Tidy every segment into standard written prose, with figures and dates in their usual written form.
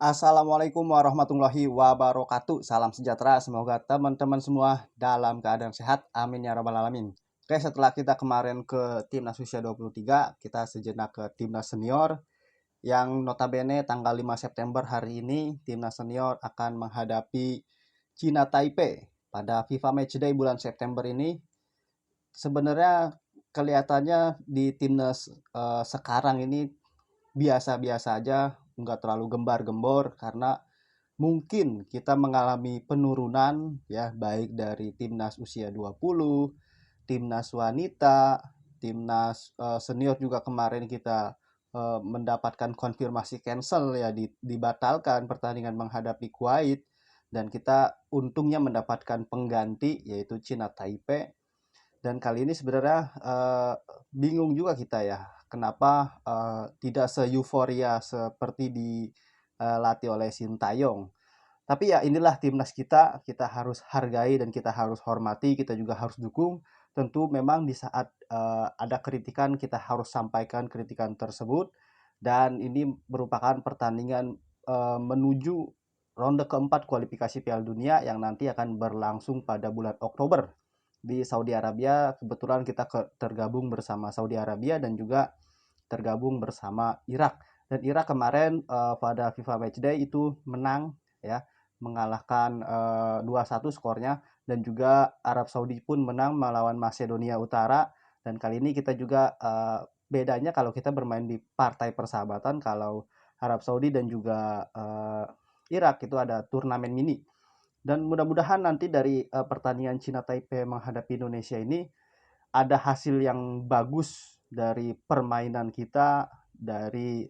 Assalamualaikum warahmatullahi wabarakatuh. Salam sejahtera. Semoga teman-teman semua dalam keadaan sehat. Amin ya rabbal alamin. Oke, setelah kita kemarin ke Timnas Usia 23, kita sejenak ke Timnas Senior yang notabene tanggal 5 September hari ini Timnas Senior akan menghadapi China Taipei pada FIFA Matchday bulan September ini. Sebenarnya kelihatannya di Timnas sekarang ini biasa-biasa aja, nggak terlalu gembar-gembor karena mungkin kita mengalami penurunan ya, baik dari timnas usia 20, timnas wanita, timnas senior juga kemarin kita mendapatkan konfirmasi cancel ya, dibatalkan pertandingan menghadapi Kuwait, dan kita untungnya mendapatkan pengganti yaitu China Taipei. Dan kali ini sebenarnya bingung juga kita ya, kenapa tidak se-euforia seperti dilatih oleh Sintayong. Tapi ya inilah timnas kita harus hargai dan kita harus hormati, kita juga harus dukung. Tentu memang di saat ada kritikan, kita harus sampaikan kritikan tersebut. Dan ini merupakan pertandingan menuju ronde keempat kualifikasi Piala Dunia yang nanti akan berlangsung pada bulan Oktober di Saudi Arabia. Kebetulan kita tergabung bersama Saudi Arabia dan juga tergabung bersama Irak. Dan Irak kemarin pada FIFA Matchday itu menang ya, mengalahkan 2-1 skornya, dan juga Arab Saudi pun menang melawan Macedonia Utara. Dan kali ini kita juga bedanya kalau kita bermain di partai persahabatan, kalau Arab Saudi dan juga Irak itu ada turnamen mini. Dan mudah-mudahan nanti dari pertandingan China Taipei menghadapi Indonesia ini ada hasil yang bagus dari permainan kita, dari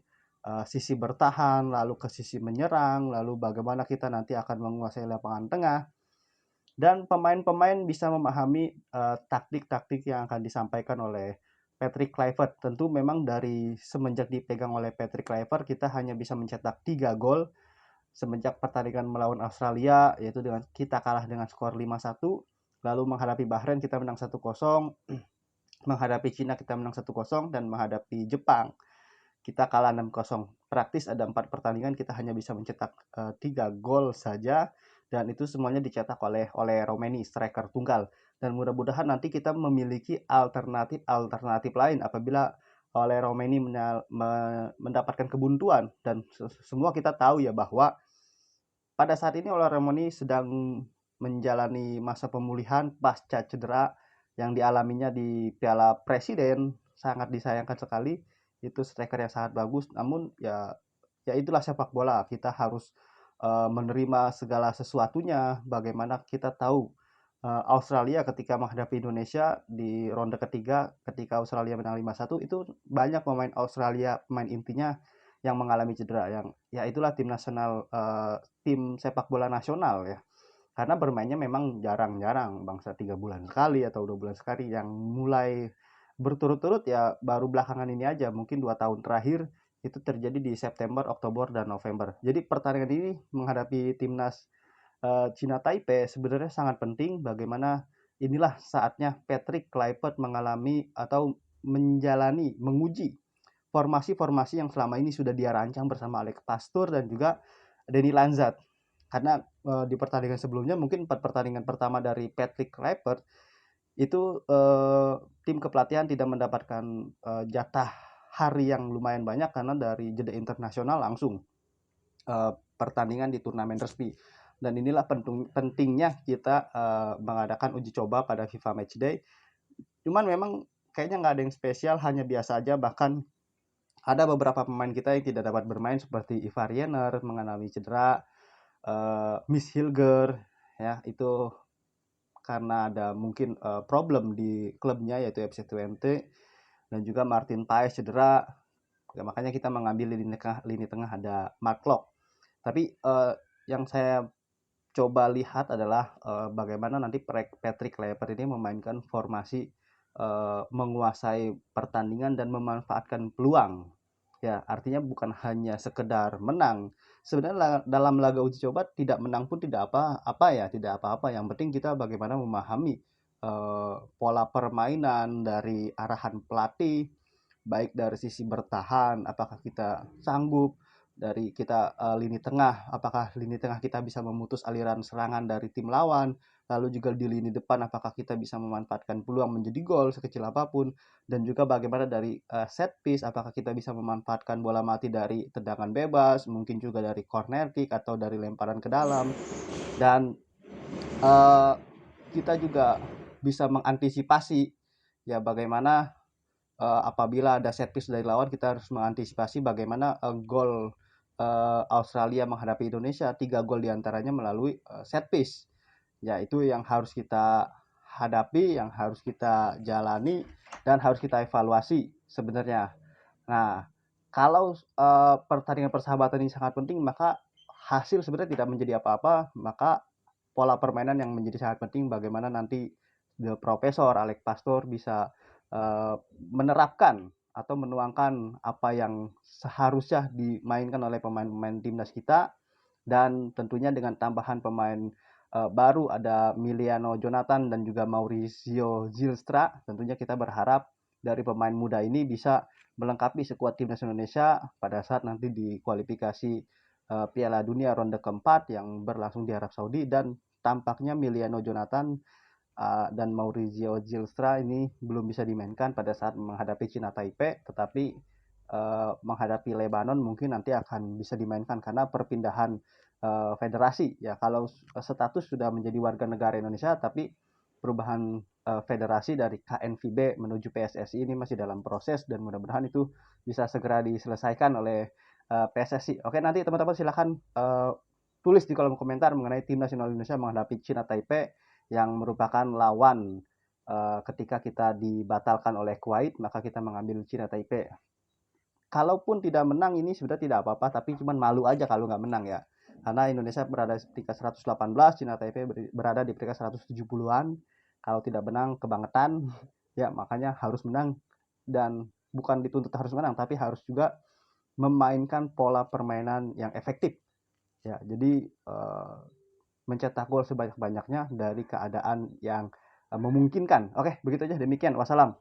sisi bertahan, lalu ke sisi menyerang, lalu bagaimana kita nanti akan menguasai lapangan tengah, dan pemain-pemain bisa memahami taktik-taktik yang akan disampaikan oleh Patrick Kluivert. Tentu memang dari semenjak dipegang oleh Patrick Kluivert kita hanya bisa mencetak 3 gol semenjak pertandingan melawan Australia, yaitu dengan kita kalah dengan skor 5-1, lalu menghadapi Bahrain kita menang 1-0, menghadapi Cina kita menang 1-0, dan menghadapi Jepang kita kalah 6-0. Praktis ada 4 pertandingan kita hanya bisa mencetak 3 gol saja, dan itu semuanya dicetak oleh Romeni, striker tunggal. Dan mudah-mudahan nanti kita memiliki alternatif lain apabila oleh Romeni mendapatkan kebuntuan. Dan semua kita tahu ya bahwa pada saat ini oleh Romeni sedang menjalani masa pemulihan pasca cedera yang dialaminya di Piala Presiden. Sangat disayangkan sekali, itu striker yang sangat bagus, namun ya itulah sepak bola, kita harus menerima segala sesuatunya. Bagaimana kita tahu Australia ketika menghadapi Indonesia di ronde ketiga, ketika Australia menang 5-1, itu banyak pemain Australia, pemain intinya yang mengalami cedera, yang ya itulah tim nasional, tim sepak bola nasional ya. Karena bermainnya memang jarang-jarang, bangsa 3 bulan sekali atau 2 bulan sekali. Yang mulai berturut-turut ya baru belakangan ini aja, mungkin 2 tahun terakhir itu terjadi di September, Oktober, dan November. Jadi pertandingan ini menghadapi timnas China Taipei sebenarnya sangat penting. Bagaimana inilah saatnya Patrick Kluivert mengalami atau menguji formasi-formasi yang selama ini sudah dia rancang bersama Alex Pastur dan juga Denny Lanzat. Karena di pertandingan sebelumnya, mungkin 4 pertandingan pertama dari Patrick Kluivert itu tim kepelatihan tidak mendapatkan jatah hari yang lumayan banyak karena dari jeda internasional langsung pertandingan di turnamen resmi. Dan inilah pentingnya kita mengadakan uji coba pada FIFA Matchday. Cuman memang kayaknya nggak ada yang spesial, hanya biasa aja. Bahkan ada beberapa pemain kita yang tidak dapat bermain seperti Ivar Jenner mengalami cedera, Miss Hilger ya, itu karena ada mungkin problem di klubnya yaitu FC Twente, dan juga Martin Paes cedera. Ya, makanya kita mengambil lini tengah ada Mark Locke. Tapi yang saya coba lihat adalah bagaimana nanti Patrick Kluivert ini memainkan formasi menguasai pertandingan dan memanfaatkan peluang. Ya, artinya bukan hanya sekedar menang. Sebenarnya dalam laga uji coba tidak menang pun tidak apa-apa. Yang penting kita bagaimana memahami pola permainan dari arahan pelatih, baik dari sisi bertahan, apakah kita sanggup dari kita lini tengah, apakah lini tengah kita bisa memutus aliran serangan dari tim lawan, lalu juga di lini depan apakah kita bisa memanfaatkan peluang menjadi gol sekecil apapun, dan juga bagaimana dari set piece, apakah kita bisa memanfaatkan bola mati dari tendangan bebas, mungkin juga dari corner kick atau dari lemparan ke dalam, dan uh, kita juga bisa mengantisipasi ya bagaimana apabila ada set piece dari lawan, kita harus mengantisipasi bagaimana gol Australia menghadapi Indonesia, 3 gol diantaranya melalui set piece. Ya, itu yang harus kita hadapi, yang harus kita jalani, dan harus kita evaluasi sebenarnya. Nah, kalau pertandingan persahabatan ini sangat penting, maka hasil sebenarnya tidak menjadi apa-apa, maka pola permainan yang menjadi sangat penting bagaimana nanti Profesor Alex Pastor bisa menerapkan atau menuangkan apa yang seharusnya dimainkan oleh pemain-pemain timnas kita, dan tentunya dengan tambahan pemain baru ada Miliano Jonathan dan juga Mauricio Zylstra. Tentunya kita berharap dari pemain muda ini bisa melengkapi skuad timnas Indonesia pada saat nanti di kualifikasi Piala Dunia ronde keempat yang berlangsung di Arab Saudi, dan tampaknya Miliano Jonathan dan Maurizio Zylstra ini belum bisa dimainkan pada saat menghadapi Cina Taipei, tetapi menghadapi Lebanon mungkin nanti akan bisa dimainkan karena perpindahan federasi ya. Kalau status sudah menjadi warga negara Indonesia, tapi perubahan federasi dari KNVB menuju PSSI ini masih dalam proses, dan mudah-mudahan itu bisa segera diselesaikan oleh PSSI. Oke, nanti teman-teman silakan tulis di kolom komentar mengenai tim nasional Indonesia menghadapi Cina Taipei yang merupakan lawan ketika kita dibatalkan oleh Kuwait, maka kita mengambil Cina Taipei. Kalaupun tidak menang ini sebenarnya tidak apa-apa, tapi cuman malu aja kalau nggak menang ya. Karena Indonesia berada di peringkat 118, Cina Taipei berada di peringkat 170-an. Kalau tidak menang kebangetan, ya makanya harus menang, dan bukan dituntut harus menang, tapi harus juga memainkan pola permainan yang efektif. Ya, jadi mencetak gol sebanyak-banyaknya dari keadaan yang memungkinkan. Oke, begitu aja. Demikian. Wassalam.